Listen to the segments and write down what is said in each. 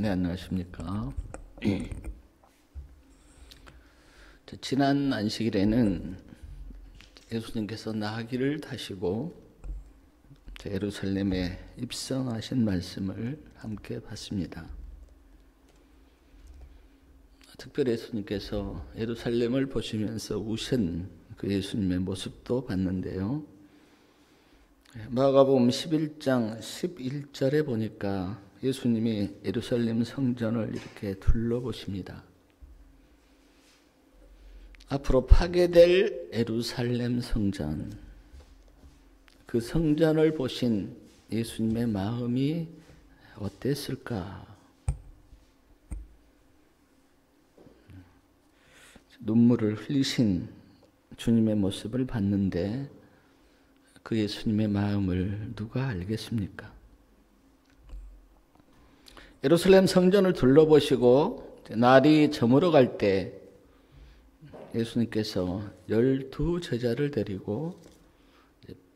네, 안녕하십니까. 지난 안식일에는 예수님께서 나귀를 타시고 예루살렘에 입성하신 말씀을 함께 봤습니다. 특별히 예수님께서 예루살렘을 보시면서 우신 그 예수님의 모습도 봤는데요. 마가복음 11장 11절에 보니까 예수님이 예루살렘 성전을 이렇게 둘러보십니다. 앞으로 파괴될 예루살렘 성전, 그 성전을 보신 예수님의 마음이 어땠을까? 눈물을 흘리신 주님의 모습을 봤는데 그 예수님의 마음을 누가 알겠습니까? 예루살렘 성전을 둘러보시고 날이 저물어 갈 때 예수님께서 12제자를 데리고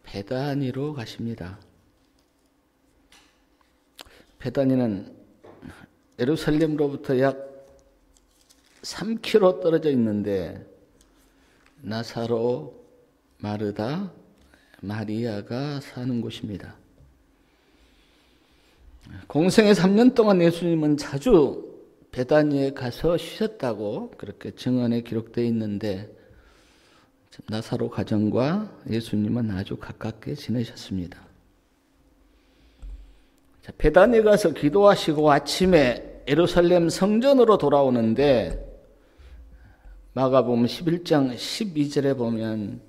베다니로 가십니다. 베다니는 예루살렘으로부터 약 3km 떨어져 있는데 나사로, 마르다, 마리아가 사는 곳입니다. 공생애 3년 동안 예수님은 자주 베다니에 가서 쉬셨다고 그렇게 증언에 기록되어 있는데 나사로 가정과 예수님은 아주 가깝게 지내셨습니다. 베다니에 가서 기도하시고 아침에 예루살렘 성전으로 돌아오는데 마가복음 11장 12절에 보면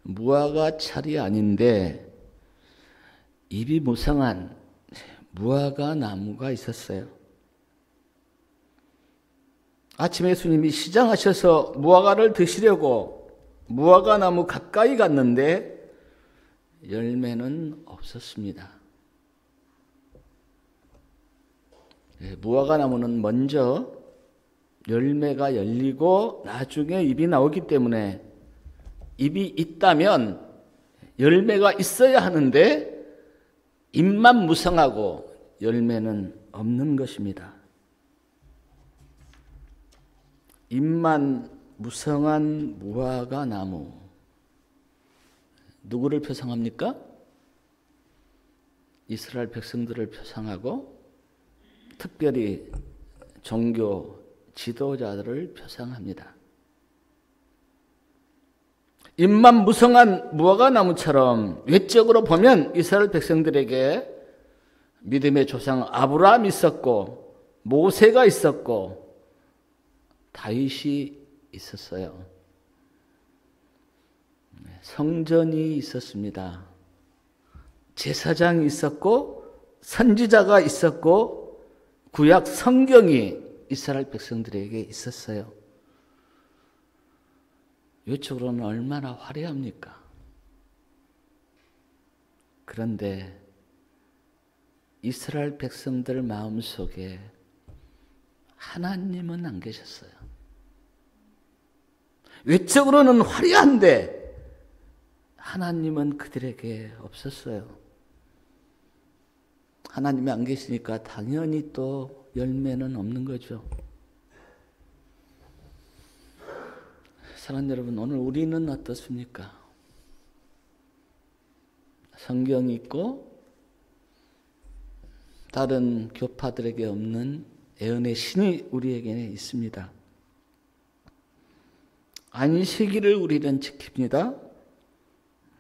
무화과 찰이 아닌데 입이 무성한 무화과 나무가 있었어요. 아침에 예수님이 시장하셔서 무화과를 드시려고 무화과 나무 가까이 갔는데 열매는 없었습니다. 무화과 나무는 먼저 열매가 열리고 나중에 잎이 나오기 때문에 잎이 있다면 열매가 있어야 하는데 잎만 무성하고 열매는 없는 것입니다. 잎만 무성한 무화과 나무, 누구를 표상합니까? 이스라엘 백성들을 표상하고 특별히 종교 지도자들을 표상합니다. 잎만 무성한 무화과 나무처럼 외적으로 보면 이스라엘 백성들에게 믿음의 조상 아브라함이 있었고 모세가 있었고 다윗이 있었어요. 성전이 있었습니다. 제사장이 있었고 선지자가 있었고 구약 성경이 이스라엘 백성들에게 있었어요. 외적으로는 얼마나 화려합니까? 그런데 이스라엘 백성들 마음속에 하나님은 안 계셨어요. 외적으로는 화려한데 하나님은 그들에게 없었어요. 하나님이 안 계시니까 당연히 또 열매는 없는 거죠. 사랑하는 여러분, 오늘 우리는 어떻습니까? 성경이 있고 다른 교파들에게 없는 애언의 신이 우리에게 있습니다. 안식일을 우리는 지킵니다.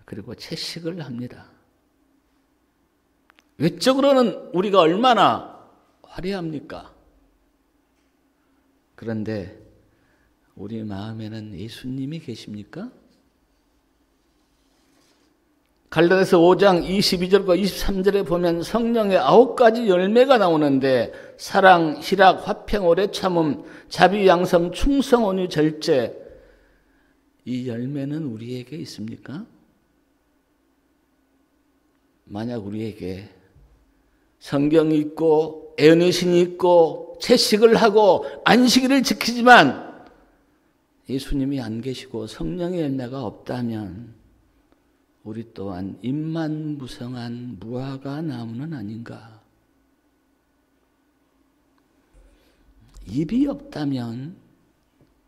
그리고 채식을 합니다. 외적으로는 우리가 얼마나 화려합니까? 그런데 우리 마음에는 예수님이 계십니까? 갈라디아서 5장 22절과 23절에 보면 성령의 9가지 열매가 나오는데 사랑, 희락, 화평, 오래 참음, 자비, 양성, 충성, 온유, 절제, 이 열매는 우리에게 있습니까? 만약 우리에게 성경이 있고 애언의 신이 있고 채식을 하고 안식일을 지키지만 예수님이 안 계시고 성령의 열매가 없다면 우리 또한 잎만 무성한 무화과 나무는 아닌가? 입이 없다면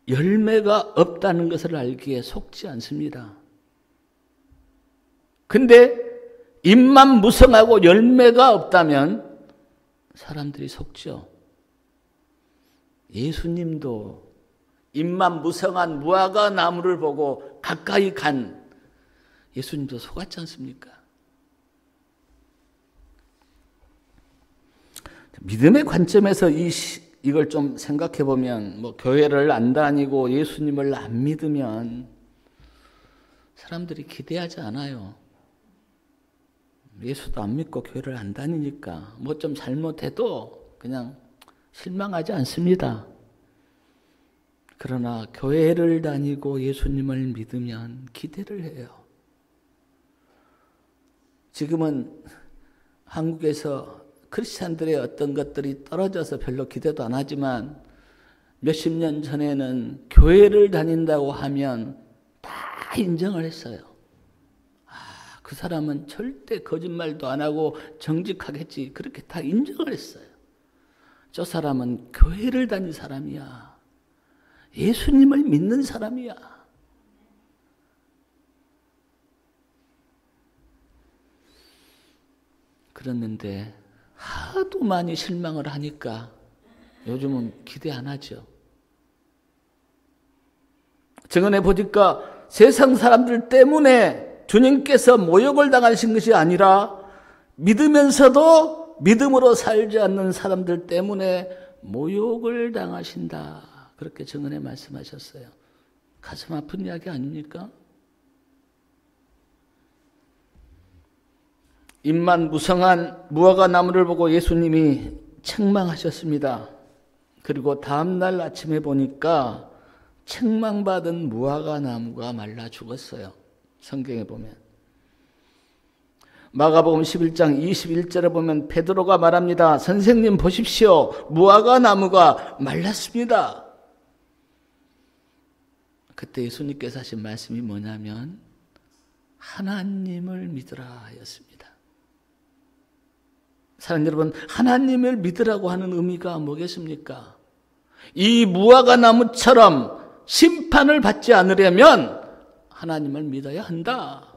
열매가 없다는 것을 알기에 속지 않습니다. 근데 입만 무성하고 열매가 없다면 사람들이 속죠. 예수님도 입만 무성한 무화과 나무를 보고 가까이 간 예수님도 속았지 않습니까? 믿음의 관점에서 이걸 좀 생각해 보면, 교회를 안 다니고 예수님을 안 믿으면 사람들이 기대하지 않아요. 예수도 안 믿고 교회를 안 다니니까 좀 잘못해도 그냥 실망하지 않습니다. 그러나 교회를 다니고 예수님을 믿으면 기대를 해요. 지금은 한국에서 크리스찬들의 어떤 것들이 떨어져서 별로 기대도 안 하지만 몇십 년 전에는 교회를 다닌다고 하면 다 인정을 했어요. 그 사람은 절대 거짓말도 안 하고 정직하겠지. 그렇게 다 인정을 했어요. 저 사람은 교회를 다닌 사람이야. 예수님을 믿는 사람이야. 그랬는데 하도 많이 실망을 하니까 요즘은 기대 안 하죠. 정언해 보니까 세상 사람들 때문에 주님께서 모욕을 당하신 것이 아니라 믿으면서도 믿음으로 살지 않는 사람들 때문에 모욕을 당하신다. 그렇게 정언해 말씀하셨어요. 가슴 아픈 이야기 아닙니까? 입만 무성한 무화과 나무를 보고 예수님이 책망하셨습니다. 그리고 다음날 아침에 보니까 책망받은 무화과 나무가 말라 죽었어요. 성경에 보면. 마가복음 11장 21절에 보면 베드로가 말합니다. 선생님 보십시오. 무화과 나무가 말랐습니다. 그때 예수님께서 하신 말씀이 뭐냐면 하나님을 믿으라 하였습니다. 사랑하는 여러분, 하나님을 믿으라고 하는 의미가 뭐겠습니까? 이 무화과 나무처럼 심판을 받지 않으려면 하나님을 믿어야 한다.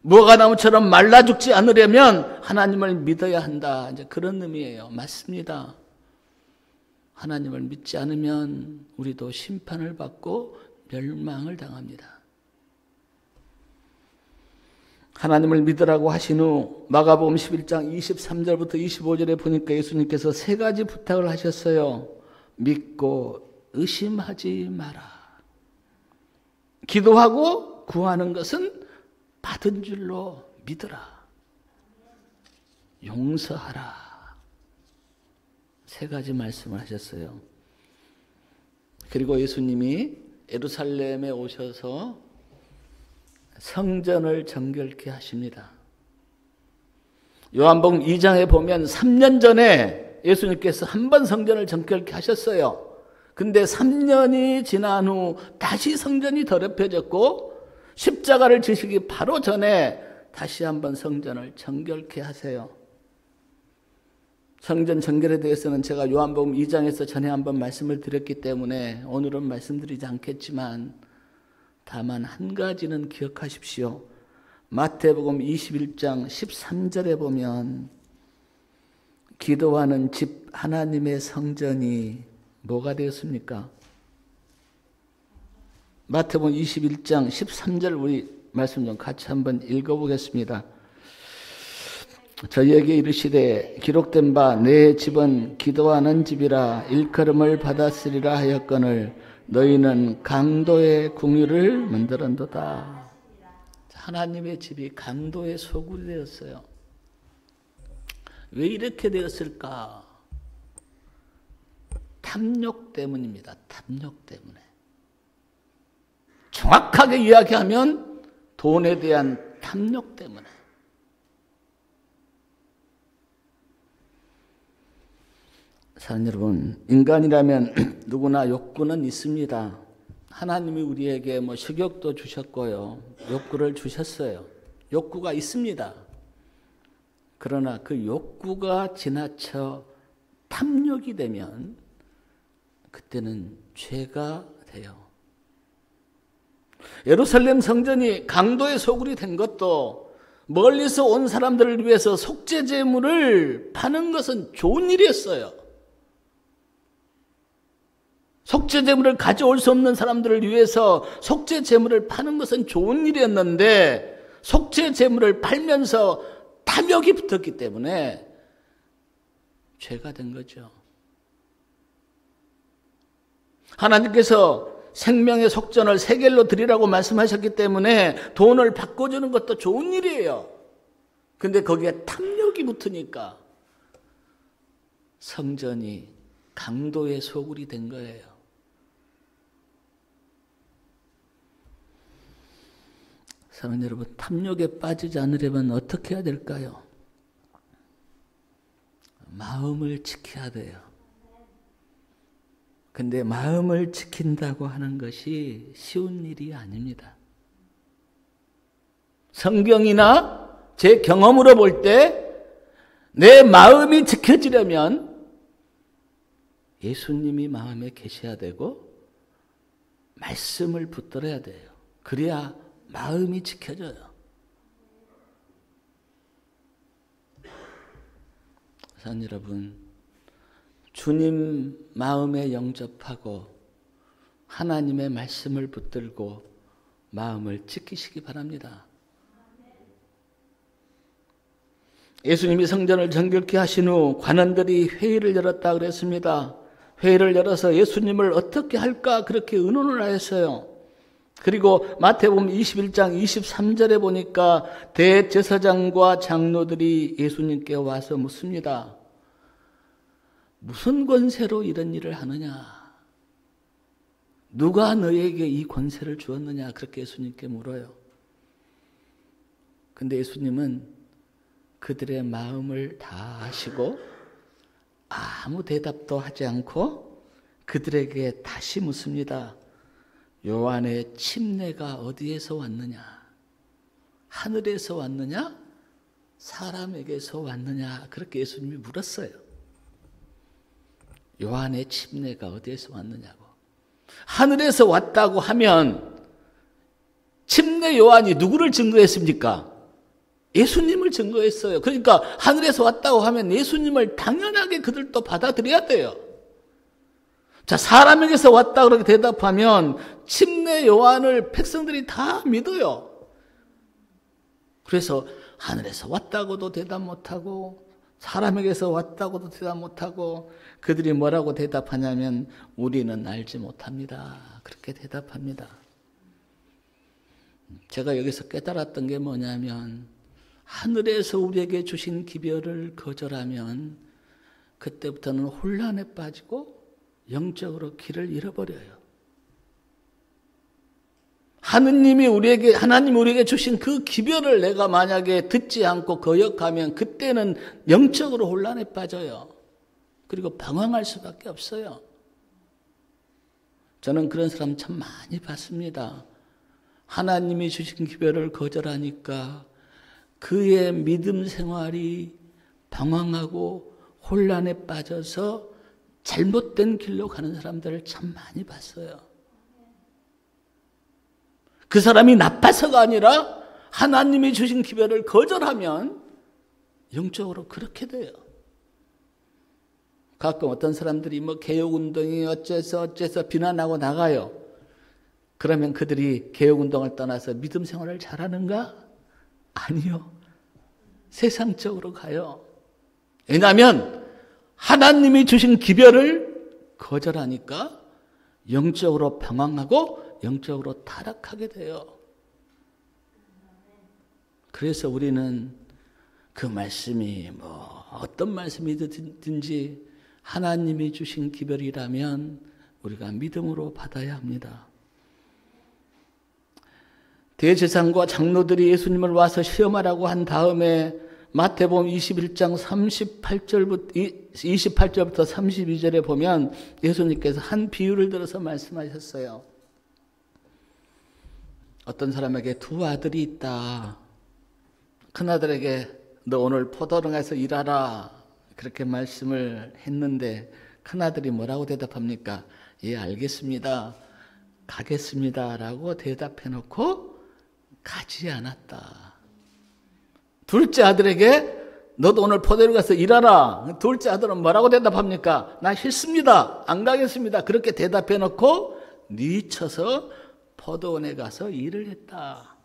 무화과 나무처럼 말라 죽지 않으려면 하나님을 믿어야 한다. 이제 그런 의미예요. 맞습니다. 하나님을 믿지 않으면 우리도 심판을 받고 멸망을 당합니다. 하나님을 믿으라고 하신 후 마가복음 11장 23절부터 25절에 보니까 예수님께서 세 가지 부탁을 하셨어요. 믿고 의심하지 마라. 기도하고 구하는 것은 받은 줄로 믿으라. 용서하라. 세 가지 말씀을 하셨어요. 그리고 예수님이 예루살렘에 오셔서 성전을 정결케 하십니다. 요한복음 2장에 보면 3년 전에 예수님께서 한 번 성전을 정결케 하셨어요. 근데 3년이 지난 후 다시 성전이 더럽혀졌고 십자가를 지시기 바로 전에 다시 한번 성전을 정결케 하세요. 성전 정결에 대해서는 제가 요한복음 2장에서 전에 한번 말씀을 드렸기 때문에 오늘은 말씀드리지 않겠지만 다만 한 가지는 기억하십시오. 마태복음 21장 13절에 보면 기도하는 집 하나님의 성전이 뭐가 되었습니까? 마태복음 21장 13절 우리 말씀 좀 같이 한번 읽어보겠습니다. 저희에게 이르시되 기록된 바 내 집은 기도하는 집이라 일컬음을 받았으리라 하였거늘 너희는 강도의 궁유를 만들었도다. 하나님의 집이 강도의 소굴이 되었어요. 왜 이렇게 되었을까? 탐욕 때문입니다. 탐욕 때문에. 정확하게 이야기하면 돈에 대한 탐욕 때문에. 사랑하는 여러분, 인간이라면 누구나 욕구는 있습니다. 하나님이 우리에게 식욕도 주셨고요. 욕구를 주셨어요. 욕구가 있습니다. 그러나 그 욕구가 지나쳐 탐욕이 되면 그때는 죄가 돼요. 예루살렘 성전이 강도의 소굴이 된 것도 멀리서 온 사람들을 위해서 속죄 제물을 파는 것은 좋은 일이었어요. 속죄 제물을 가져올 수 없는 사람들을 위해서 속죄 제물을 파는 것은 좋은 일이었는데 속죄 제물을 팔면서 탐욕이 붙었기 때문에 죄가 된 거죠. 하나님께서 생명의 속전을 세겔로 드리라고 말씀하셨기 때문에 돈을 바꿔주는 것도 좋은 일이에요. 근데 거기에 탐욕이 붙으니까 성전이 강도의 소굴이 된 거예요. 사랑하는 여러분, 탐욕에 빠지지 않으려면 어떻게 해야 될까요? 마음을 지켜야 돼요. 근데 마음을 지킨다고 하는 것이 쉬운 일이 아닙니다. 성경이나 제 경험으로 볼 때 내 마음이 지켜지려면 예수님이 마음에 계셔야 되고 말씀을 붙들어야 돼요. 그래야 마음이 지켜져요. 사랑 여러분, 주님 마음에 영접하고 하나님의 말씀을 붙들고 마음을 지키시기 바랍니다. 예수님이 성전을 정결케 하신 후 관원들이 회의를 열었다 그랬습니다. 회의를 열어서 예수님을 어떻게 할까 그렇게 의논을 하였어요. 그리고 마태복음 21장 23절에 보니까 대제사장과 장로들이 예수님께 와서 묻습니다. 무슨 권세로 이런 일을 하느냐? 누가 너에게 이 권세를 주었느냐? 그렇게 예수님께 물어요. 근데 예수님은 그들의 마음을 다 아시고 아무 대답도 하지 않고 그들에게 다시 묻습니다. 요한의 침례가 어디에서 왔느냐? 하늘에서 왔느냐? 사람에게서 왔느냐? 그렇게 예수님이 물었어요. 요한의 침례가 어디에서 왔느냐고. 하늘에서 왔다고 하면 침례 요한이 누구를 증거했습니까? 예수님을 증거했어요. 그러니까 하늘에서 왔다고 하면 예수님을 당연하게 그들도 받아들여야 돼요. 자, 사람에게서 왔다 그렇게 대답하면 침례 요한을 백성들이 다 믿어요. 그래서 하늘에서 왔다고도 대답 못하고 사람에게서 왔다고도 대답 못하고 그들이 뭐라고 대답하냐면 우리는 알지 못합니다. 그렇게 대답합니다. 제가 여기서 깨달았던 게 뭐냐면 하늘에서 우리에게 주신 기별을 거절하면 그때부터는 혼란에 빠지고 영적으로 길을 잃어버려요. 하나님이 우리에게 주신 그 기별을 내가 만약에 듣지 않고 거역하면 그때는 영적으로 혼란에 빠져요. 그리고 방황할 수밖에 없어요. 저는 그런 사람 참 많이 봤습니다. 하나님이 주신 기별을 거절하니까 그의 믿음 생활이 방황하고 혼란에 빠져서 잘못된 길로 가는 사람들을 참 많이 봤어요. 그 사람이 나빠서가 아니라 하나님이 주신 기별을 거절하면 영적으로 그렇게 돼요. 가끔 어떤 사람들이 개혁운동이 어째서 비난하고 나가요. 그러면 그들이 개혁운동을 떠나서 믿음 생활을 잘하는가? 아니요. 세상적으로 가요. 왜냐하면 하나님이 주신 기별을 거절하니까 영적으로 방황하고 영적으로 타락하게 돼요. 그래서 우리는 그 말씀이 어떤 말씀이든지 하나님이 주신 기별이라면 우리가 믿음으로 받아야 합니다. 대제사장과 장로들이 예수님을 와서 시험하라고 한 다음에 마태복음 21장 28절부터 32절에 보면 예수님께서 한 비유를 들어서 말씀하셨어요. 어떤 사람에게 두 아들이 있다. 큰아들에게 너 오늘 포도원에서 일하라. 그렇게 말씀을 했는데 큰아들이 뭐라고 대답합니까? 예, 알겠습니다. 가겠습니다. 라고 대답해 놓고 가지 않았다. 둘째 아들에게 너도 오늘 포도를 가서 일하라. 둘째 아들은 뭐라고 대답합니까? 나 싫습니다. 안 가겠습니다. 그렇게 대답해 놓고 뉘쳐서 포도원에 가서 일을 했다.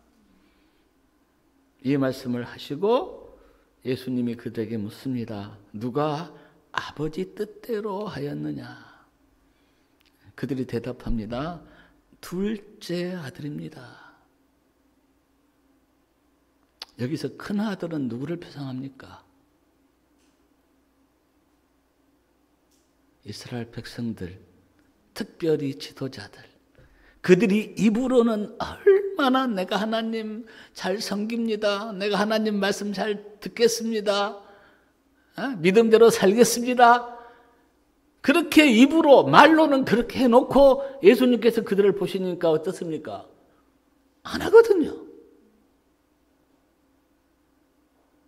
이 말씀을 하시고 예수님이 그들에게 묻습니다. 누가 아버지 뜻대로 하였느냐? 그들이 대답합니다. 둘째 아들입니다. 여기서 큰 아들은 누구를 표상합니까? 이스라엘 백성들, 특별히 지도자들. 그들이 입으로는 얼마나 내가 하나님 잘 섬깁니다. 내가 하나님 말씀 잘 듣겠습니다. 믿음대로 살겠습니다. 그렇게 입으로 말로는 그렇게 해놓고 예수님께서 그들을 보시니까 어떻습니까? 안 하거든요.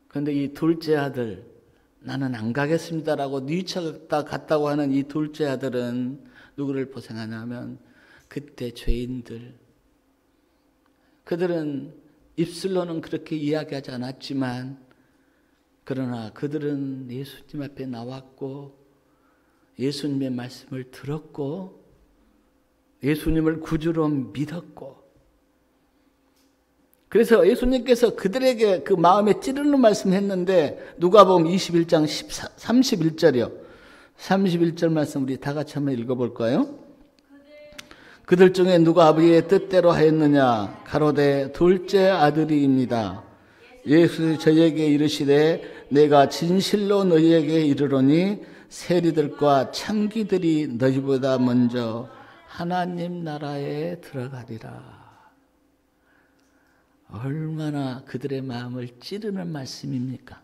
그런데 이 둘째 아들, 나는 안 가겠습니다라고 뉘쳤다 갔다고 하는 이 둘째 아들은 누구를 포상하냐면 그때 죄인들. 그들은 입술로는 그렇게 이야기하지 않았지만 그러나 그들은 예수님 앞에 나왔고 예수님의 말씀을 들었고 예수님을 구주로 믿었고 그래서 예수님께서 그들에게 그 마음에 찌르는 말씀했는데 누가복음 21장 31절이요. 31절 말씀 우리 다 같이 한번 읽어볼까요? 그들 중에 누가 아버지의 뜻대로 하였느냐? 가로되 둘째 아들이입니다. 예수 저희에게 이르시되 내가 진실로 너희에게 이르노니 세리들과 창기들이 너희보다 먼저 하나님 나라에 들어가리라. 얼마나 그들의 마음을 찌르는 말씀입니까?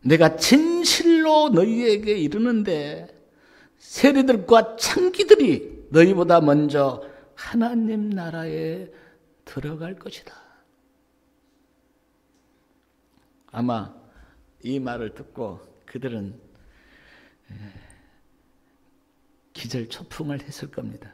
내가 진실로 너희에게 이르는데 세리들과 창기들이 너희보다 먼저 하나님 나라에 들어갈 것이다. 아마 이 말을 듣고 그들은 기절초풍을 했을 겁니다.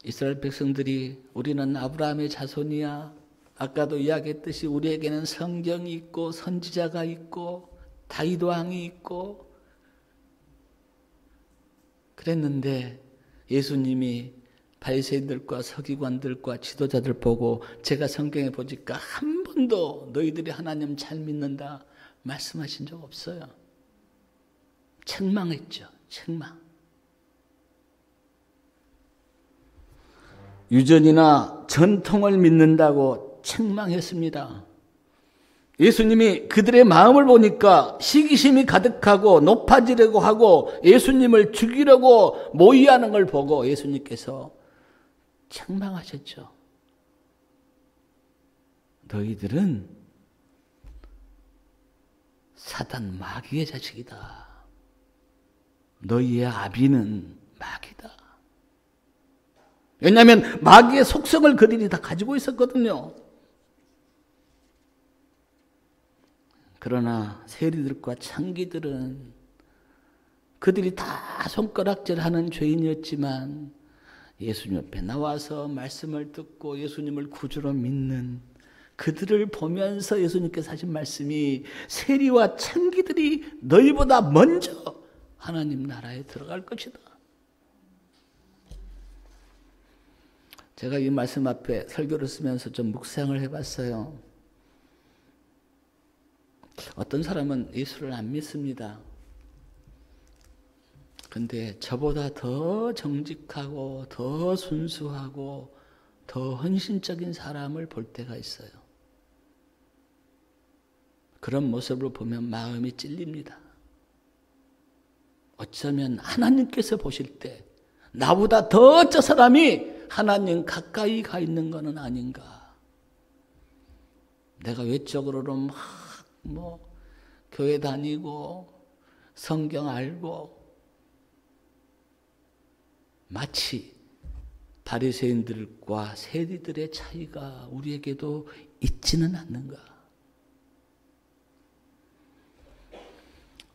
이스라엘 백성들이 우리는 아브라함의 자손이야. 아까도 이야기했듯이 우리에게는 성경이 있고 선지자가 있고 다윗 왕이 있고 그랬는데 예수님이 바리새인들과 서기관들과 지도자들 보고 제가 성경에 보니까 한 번도 너희들이 하나님 잘 믿는다 말씀하신 적 없어요. 책망했죠. 책망. 유전이나 전통을 믿는다고 책망했습니다. 예수님이 그들의 마음을 보니까 시기심이 가득하고 높아지려고 하고 예수님을 죽이려고 모의하는 걸 보고 예수님께서 책망하셨죠. 너희들은 사단 마귀의 자식이다. 너희의 아비는 마귀다. 왜냐하면 마귀의 속성을 그들이 다 가지고 있었거든요. 그러나 세리들과 창기들은 그들이 다 손가락질하는 죄인이었지만 예수님 옆에 나와서 말씀을 듣고 예수님을 구주로 믿는 그들을 보면서 예수님께서 하신 말씀이 세리와 창기들이 너희보다 먼저 하나님 나라에 들어갈 것이다. 제가 이 말씀 앞에 설교를 쓰면서 좀 묵상을 해봤어요. 어떤 사람은 예수를 안 믿습니다. 근데 저보다 더 정직하고 더 순수하고 더 헌신적인 사람을 볼 때가 있어요. 그런 모습을 보면 마음이 찔립니다. 어쩌면 하나님께서 보실 때 나보다 더 저 사람이 하나님 가까이 가 있는 것은 아닌가. 내가 외적으로는 막 교회 다니고 성경 알고 마치 바리새인들과 세리들의 차이가 우리에게도 있지는 않는가?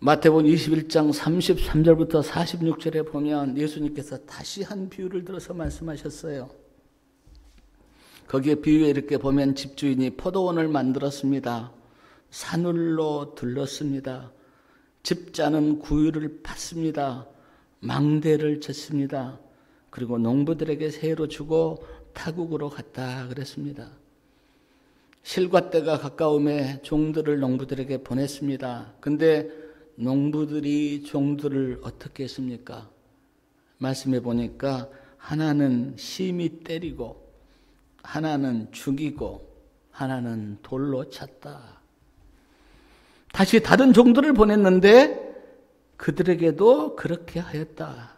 마태복음 21장 33절부터 46절에 보면 예수님께서 다시 한 비유를 들어서 말씀하셨어요. 거기에 비유에 이렇게 보면 집주인이 포도원을 만들었습니다. 산울로 둘렀습니다. 집자는 구유를 팠습니다. 망대를 쳤습니다. 그리고 농부들에게 세로 주고 타국으로 갔다 그랬습니다. 실과 때가 가까움에 종들을 농부들에게 보냈습니다. 근데 농부들이 종들을 어떻게 했습니까? 말씀해 보니까 하나는 심히 때리고 하나는 죽이고 하나는 돌로 쳤다. 다시 다른 종들을 보냈는데 그들에게도 그렇게 하였다.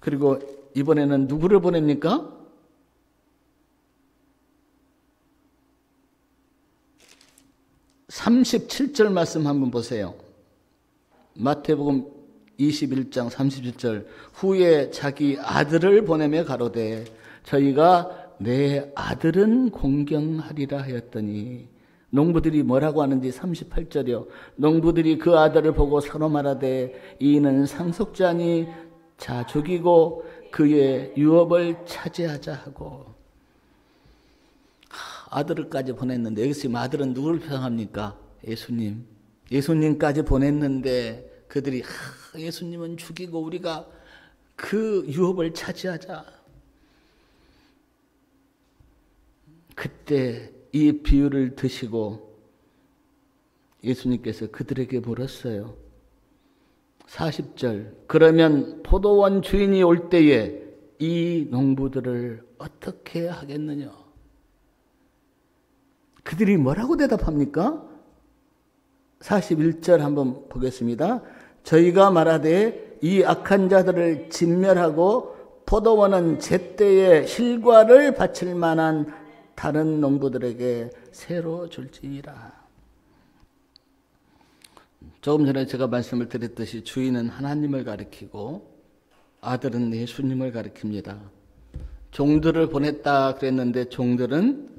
그리고 이번에는 누구를 보냅니까? (37절) 말씀 한번 보세요. 마태복음 21장 37절. 후에 자기 아들을 보내며 가로되 저희가 내 아들은 공경하리라 하였더니, 농부들이 뭐라고 하는지 38절이요. 농부들이 그 아들을 보고 서로 말하되 이는 상속자니 자 죽이고 그의 유업을 차지하자 하고. 아들을까지 보냈는데 여기서 지금 아들은 누구를 표상합니까? 예수님. 예수님까지 보냈는데 그들이 예수님은 죽이고 우리가 그 유업을 차지하자. 그때 이 비유를 드시고 예수님께서 그들에게 물었어요. 40절. 그러면 포도원 주인이 올 때에 이 농부들을 어떻게 하겠느냐? 그들이 뭐라고 대답합니까? 41절 한번 보겠습니다. 저희가 말하되 이 악한 자들을 진멸하고 포도원은 제때에 실과를 바칠 만한 다른 농부들에게 새로 줄지니라. 조금 전에 제가 말씀을 드렸듯이 주인은 하나님을 가리키고 아들은 예수님을 가리킵니다. 종들을 보냈다 그랬는데 종들은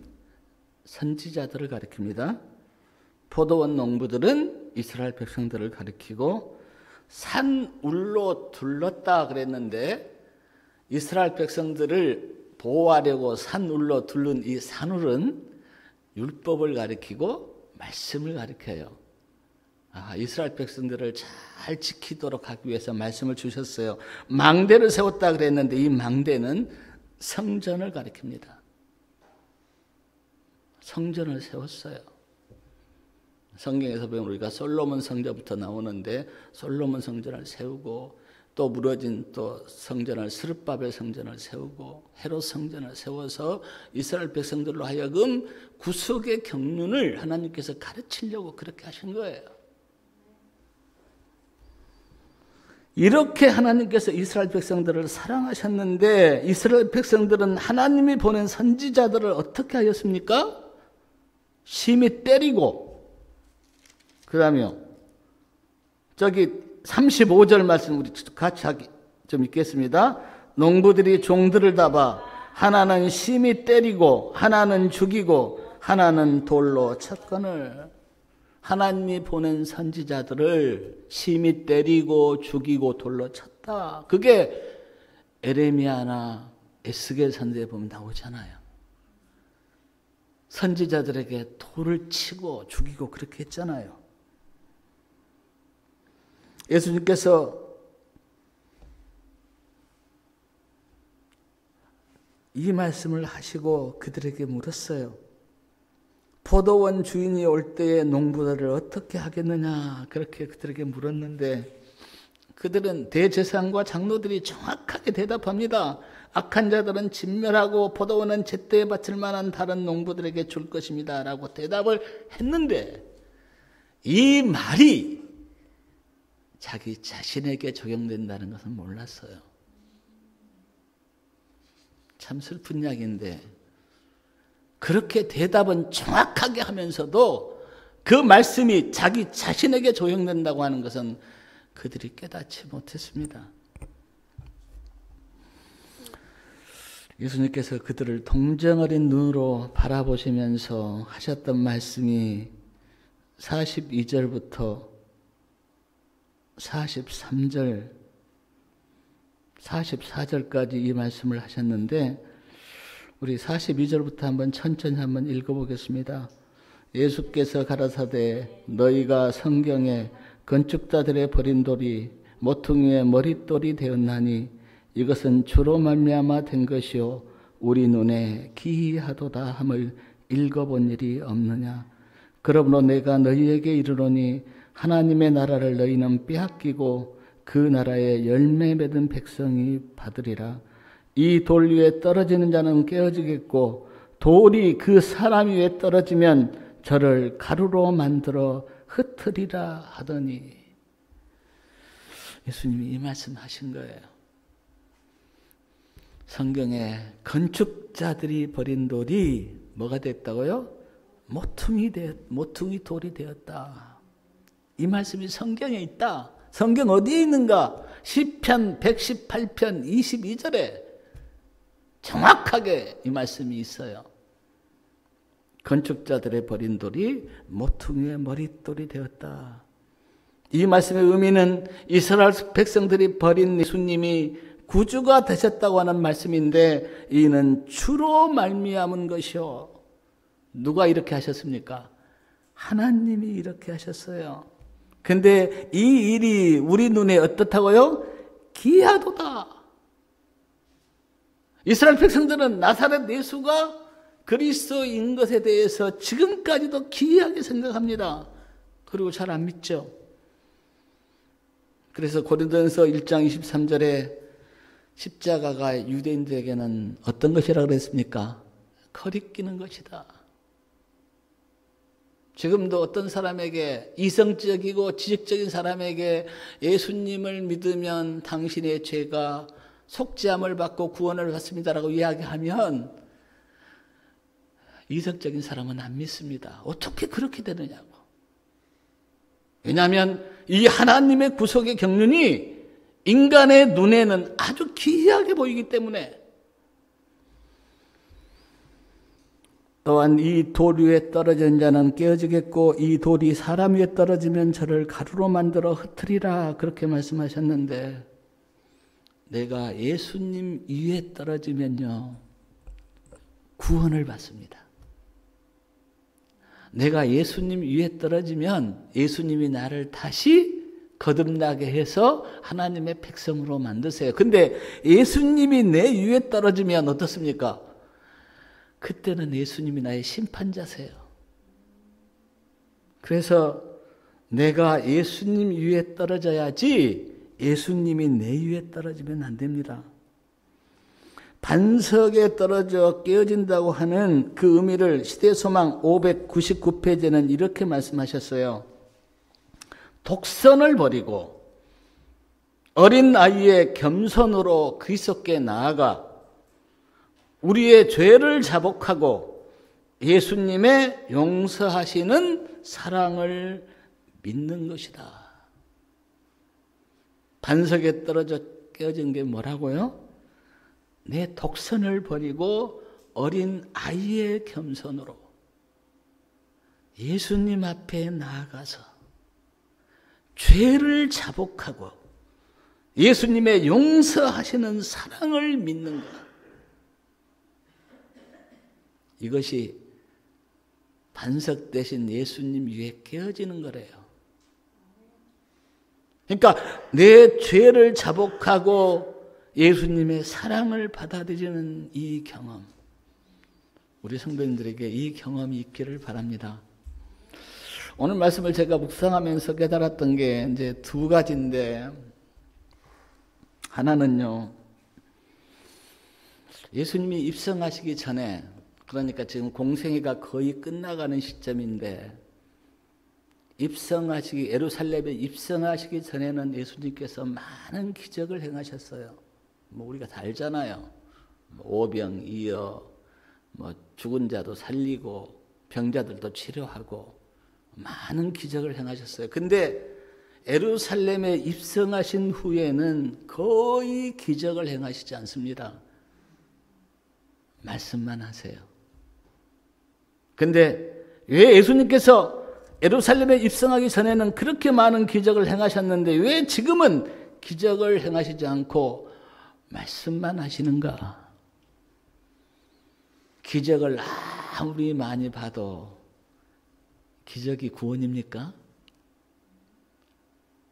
선지자들을 가리킵니다. 포도원 농부들은 이스라엘 백성들을 가리키고 산울로 둘렀다 그랬는데 이스라엘 백성들을 보호하려고 산울로 둘른 이 산울은 율법을 가리키고 말씀을 가리켜요. 이스라엘 백성들을 잘 지키도록 하기 위해서 말씀을 주셨어요. 망대를 세웠다 그랬는데 이 망대는 성전을 가리킵니다. 성전을 세웠어요. 성경에서 보면 우리가 솔로몬 성전부터 나오는데 솔로몬 성전을 세우고 또 무너진 또 성전을 스룹바벨 성전을 세우고 헤롯 성전을 세워서 이스라엘 백성들로 하여금 구속의 경륜을 하나님께서 가르치려고 그렇게 하신 거예요. 이렇게 하나님께서 이스라엘 백성들을 사랑하셨는데 이스라엘 백성들은 하나님이 보낸 선지자들을 어떻게 하였습니까? 심히 때리고, 그 다음에요. 저기 35절 말씀 우리 같이 좀 읽겠습니다. 농부들이 종들을 잡아 하나는 심히 때리고 하나는 죽이고 하나는 돌로 쳤거늘. 하나님이 보낸 선지자들을 심히 때리고 죽이고 돌로 쳤다. 그게 에레미야나 에스겔 선지에 보면 나오잖아요. 선지자들에게 돌을 치고 죽이고 그렇게 했잖아요. 예수님께서 이 말씀을 하시고 그들에게 물었어요. 포도원 주인이 올 때에 농부들을 어떻게 하겠느냐 그렇게 그들에게 물었는데 그들은 대제사장과 장로들이 정확하게 대답합니다. 악한 자들은 진멸하고 포도원은 제때에 바칠 만한 다른 농부들에게 줄 것입니다 라고 대답을 했는데 이 말이 자기 자신에게 적용된다는 것은 몰랐어요. 참 슬픈 이야기인데 그렇게 대답은 정확하게 하면서도 그 말씀이 자기 자신에게 적용된다고 하는 것은 그들이 깨닫지 못했습니다. 예수님께서 그들을 동정어린 눈으로 바라보시면서 하셨던 말씀이 42절부터 43절, 44절까지 이 말씀을 하셨는데 우리 42절부터 한번 천천히 한번 읽어보겠습니다. 예수께서 가라사대 너희가 성경에 건축자들의 버린 돌이 모퉁이의 머릿돌이 되었나니 이것은 주로 말미암아 된 것이요 우리 눈에 기이하도다 함을 읽어본 일이 없느냐. 그러므로 내가 너희에게 이르노니 하나님의 나라를 너희는 빼앗기고 그 나라에 열매 맺은 백성이 받으리라. 이 돌 위에 떨어지는 자는 깨어지겠고 돌이 그 사람 위에 떨어지면 저를 가루로 만들어 흩으리라 하더니 예수님이 이 말씀 하신 거예요. 성경에 건축자들이 버린 돌이 뭐가 됐다고요? 모퉁이 돌이 되었다. 이 말씀이 성경에 있다. 성경 어디에 있는가? 시편 118편 22절에 정확하게 이 말씀이 있어요. 건축자들의 버린 돌이 모퉁이의 머릿돌이 되었다. 이 말씀의 의미는 이스라엘 백성들이 버린 예수님이 구주가 되셨다고 하는 말씀인데 이는 주로 말미암은 것이요. 누가 이렇게 하셨습니까? 하나님이 이렇게 하셨어요. 근데 이 일이 우리 눈에 어떻다고요? 기이하도다. 이스라엘 백성들은 나사렛 예수가 그리스도인 것에 대해서 지금까지도 기이하게 생각합니다. 그리고 잘 안 믿죠. 그래서 고린도전서 1장 23절에 십자가가 유대인들에게는 어떤 것이라고 그랬습니까? 거리끼는 것이다. 지금도 어떤 사람에게 이성적이고 지식적인 사람에게 예수님을 믿으면 당신의 죄가 속죄함을 받고 구원을 받습니다라고 이야기하면 이성적인 사람은 안 믿습니다. 어떻게 그렇게 되느냐고. 왜냐하면 이 하나님의 구속의 경륜이 인간의 눈에는 아주 기이하게 보이기 때문에 또한 이 돌 위에 떨어진 자는 깨어지겠고 이 돌이 사람 위에 떨어지면 저를 가루로 만들어 흩으리라 그렇게 말씀하셨는데 내가 예수님 위에 떨어지면요 구원을 받습니다. 내가 예수님 위에 떨어지면 예수님이 나를 다시 거듭나게 해서 하나님의 백성으로 만드세요. 근데 예수님이 내 위에 떨어지면 어떻습니까? 그때는 예수님이 나의 심판자세요. 그래서 내가 예수님 위에 떨어져야지 예수님이 내 위에 떨어지면 안 됩니다. 반석에 떨어져 깨어진다고 하는 그 의미를 시대소망 599페이지에는 이렇게 말씀하셨어요. 독선을 버리고 어린 아이의 겸손으로 그리스도께 나아가 우리의 죄를 자복하고 예수님의 용서하시는 사랑을 믿는 것이다. 반석에 떨어져 깨어진 게 뭐라고요? 내 독선을 버리고 어린 아이의 겸손으로 예수님 앞에 나아가서 죄를 자복하고 예수님의 용서하시는 사랑을 믿는 것. 이것이 반석 대신 예수님 위에 깨어지는 거래요. 그러니까 내 죄를 자복하고 예수님의 사랑을 받아들이는 이 경험. 우리 성도님들에게 이 경험이 있기를 바랍니다. 오늘 말씀을 제가 묵상하면서 깨달았던 게 이제 두 가지인데, 하나는요, 예수님이 입성하시기 전에, 그러니까 지금 공생애가 거의 끝나가는 시점인데, 예루살렘에 입성하시기 전에는 예수님께서 많은 기적을 행하셨어요. 뭐 우리가 다 알잖아요. 오병이어, 죽은 자도 살리고 병자들도 치료하고 많은 기적을 행하셨어요. 근데 예루살렘에 입성하신 후에는 거의 기적을 행하시지 않습니다. 말씀만 하세요. 근데 왜 예수님께서 예루살렘에 입성하기 전에는 그렇게 많은 기적을 행하셨는데 왜 지금은 기적을 행하시지 않고 말씀만 하시는가? 기적을 아무리 많이 봐도 기적이 구원입니까?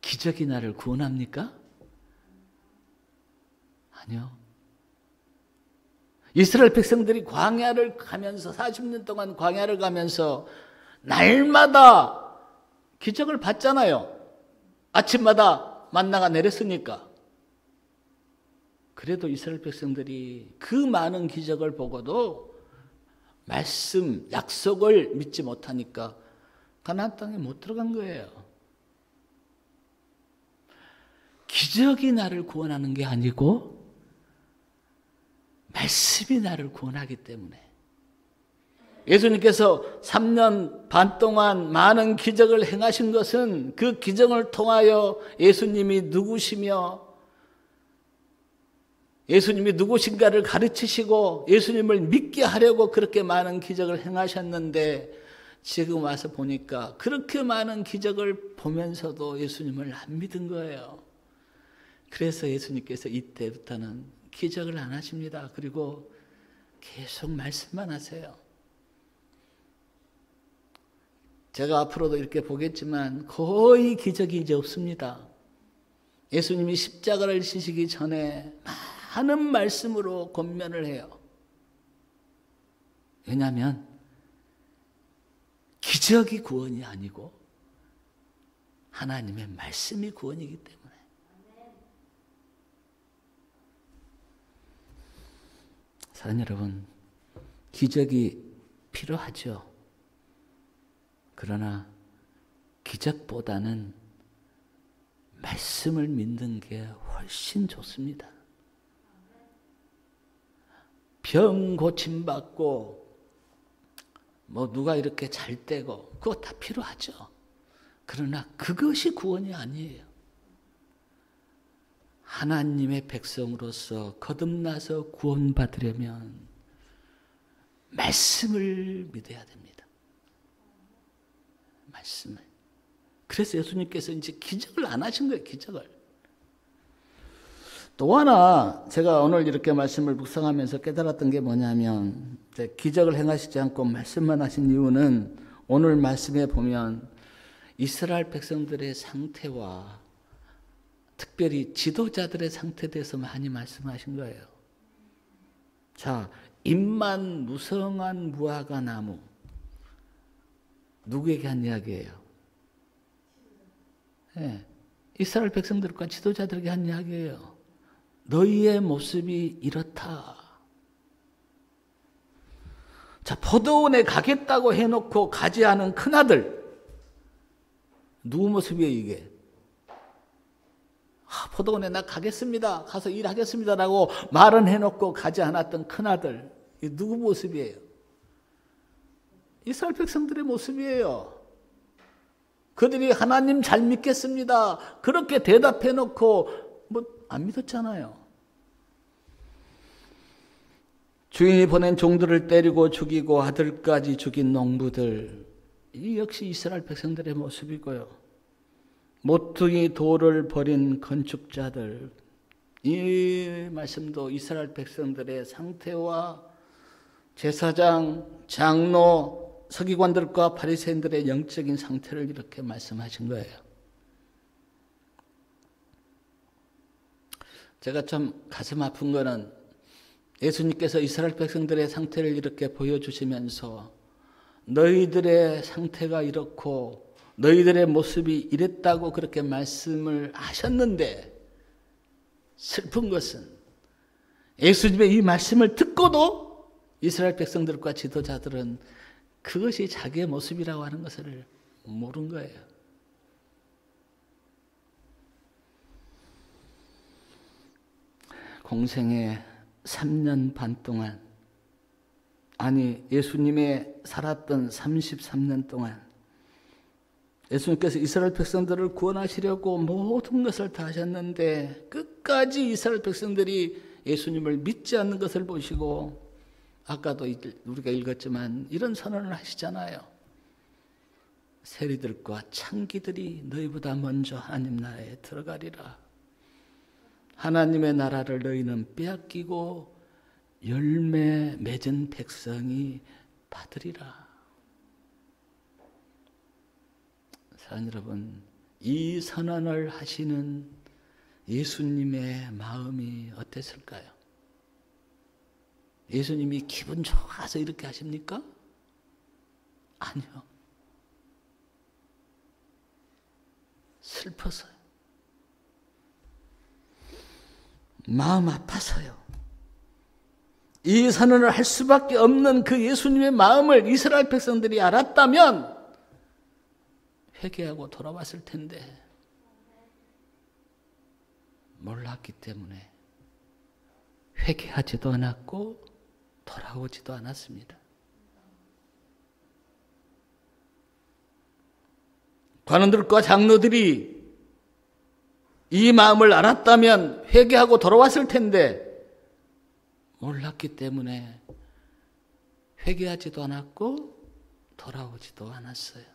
기적이 나를 구원합니까? 아니요. 이스라엘 백성들이 광야를 가면서 40년 동안 광야를 가면서 날마다 기적을 봤잖아요. 아침마다 만나가 내렸으니까. 그래도 이스라엘 백성들이 그 많은 기적을 보고도 말씀, 약속을 믿지 못하니까 가나안 땅에 못 들어간 거예요. 기적이 나를 구원하는 게 아니고 말씀이 나를 구원하기 때문에. 예수님께서 3년 반 동안 많은 기적을 행하신 것은 그 기적을 통하여 예수님이 누구시며 예수님이 누구신가를 가르치시고 예수님을 믿게 하려고 그렇게 많은 기적을 행하셨는데 지금 와서 보니까 그렇게 많은 기적을 보면서도 예수님을 안 믿은 거예요. 그래서 예수님께서 이때부터는 기적을 안 하십니다. 그리고 계속 말씀만 하세요. 제가 앞으로도 이렇게 보겠지만 거의 기적이 이제 없습니다. 예수님이 십자가를 지시기 전에 많은 말씀으로 권면을 해요. 왜냐하면 기적이 구원이 아니고 하나님의 말씀이 구원이기 때문에. 사랑하는 여러분, 기적이 필요하죠. 그러나 기적보다는 말씀을 믿는 게 훨씬 좋습니다. 병 고침받고 누가 이렇게 잘 되고 그거 다 필요하죠. 그러나 그것이 구원이 아니에요. 하나님의 백성으로서 거듭나서 구원받으려면 말씀을 믿어야 됩니다. 말씀을. 그래서 예수님께서 이제 기적을 안 하신 거예요. 기적을. 또 하나 제가 오늘 이렇게 말씀을 묵상하면서 깨달았던 게 뭐냐면 기적을 행하시지 않고 말씀만 하신 이유는 오늘 말씀에 보면 이스라엘 백성들의 상태와 특별히 지도자들의 상태에 대해서 많이 말씀하신 거예요. 자, 잎만 무성한 무화과 나무. 누구에게 한 이야기예요? 네, 이스라엘 백성들과 지도자들에게 한 이야기예요. 너희의 모습이 이렇다. 자, 포도원에 가겠다고 해놓고 가지 않은 큰아들. 누구 모습이에요, 이게? 포도원에 나 가겠습니다. 가서 일하겠습니다라고 말은 해놓고 가지 않았던 큰아들. 이게 누구 모습이에요? 이스라엘 백성들의 모습이에요. 그들이 하나님 잘 믿겠습니다. 그렇게 대답해놓고 안 믿었잖아요. 주인이 보낸 종들을 때리고 죽이고 아들까지 죽인 농부들. 이 역시 이스라엘 백성들의 모습이고요. 모퉁이 돌을 버린 건축자들. 이 말씀도 이스라엘 백성들의 상태와 제사장, 장로, 서기관들과 바리새인들의 영적인 상태를 이렇게 말씀하신 거예요. 제가 참 가슴 아픈 거는 예수님께서 이스라엘 백성들의 상태를 이렇게 보여주시면서 너희들의 상태가 이렇고 너희들의 모습이 이랬다고 그렇게 말씀을 하셨는데 슬픈 것은 예수님의 이 말씀을 듣고도 이스라엘 백성들과 지도자들은 그것이 자기의 모습이라고 하는 것을 모른 거예요. 공생애 3년 반 동안, 아니 예수님의 살았던 33년 동안 예수님께서 이스라엘 백성들을 구원하시려고 모든 것을 다 하셨는데 끝까지 이스라엘 백성들이 예수님을 믿지 않는 것을 보시고 아까도 우리가 읽었지만 이런 선언을 하시잖아요. 세리들과 창기들이 너희보다 먼저 하나님 나라에 들어가리라. 하나님의 나라를 너희는 빼앗기고 열매 맺은 백성이 받으리라. 사랑하는 여러분, 이 선언을 하시는 예수님의 마음이 어땠을까요? 예수님이 기분 좋아서 이렇게 하십니까? 아니요. 슬퍼서요. 마음 아파서요. 이 선언을 할 수밖에 없는 그 예수님의 마음을 이스라엘 백성들이 알았다면 회개하고 돌아왔을 텐데 몰랐기 때문에 회개하지도 않았고 돌아오지도 않았습니다. 관원들과 장로들이 이 마음을 알았다면 회개하고 돌아왔을 텐데 몰랐기 때문에 회개하지도 않았고 돌아오지도 않았어요.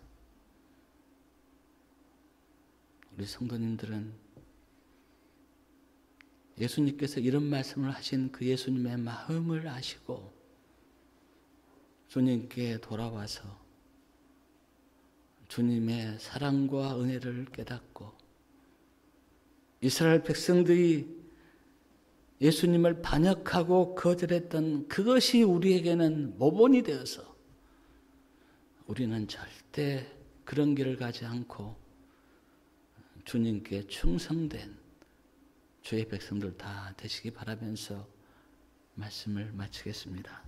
우리 성도님들은 예수님께서 이런 말씀을 하신 그 예수님의 마음을 아시고 주님께 돌아와서 주님의 사랑과 은혜를 깨닫고 이스라엘 백성들이 예수님을 반역하고 거절했던 그것이 우리에게는 모본이 되어서 우리는 절대 그런 길을 가지 않고 주님께 충성된 주의 백성들 다 되시기 바라면서 말씀을 마치겠습니다.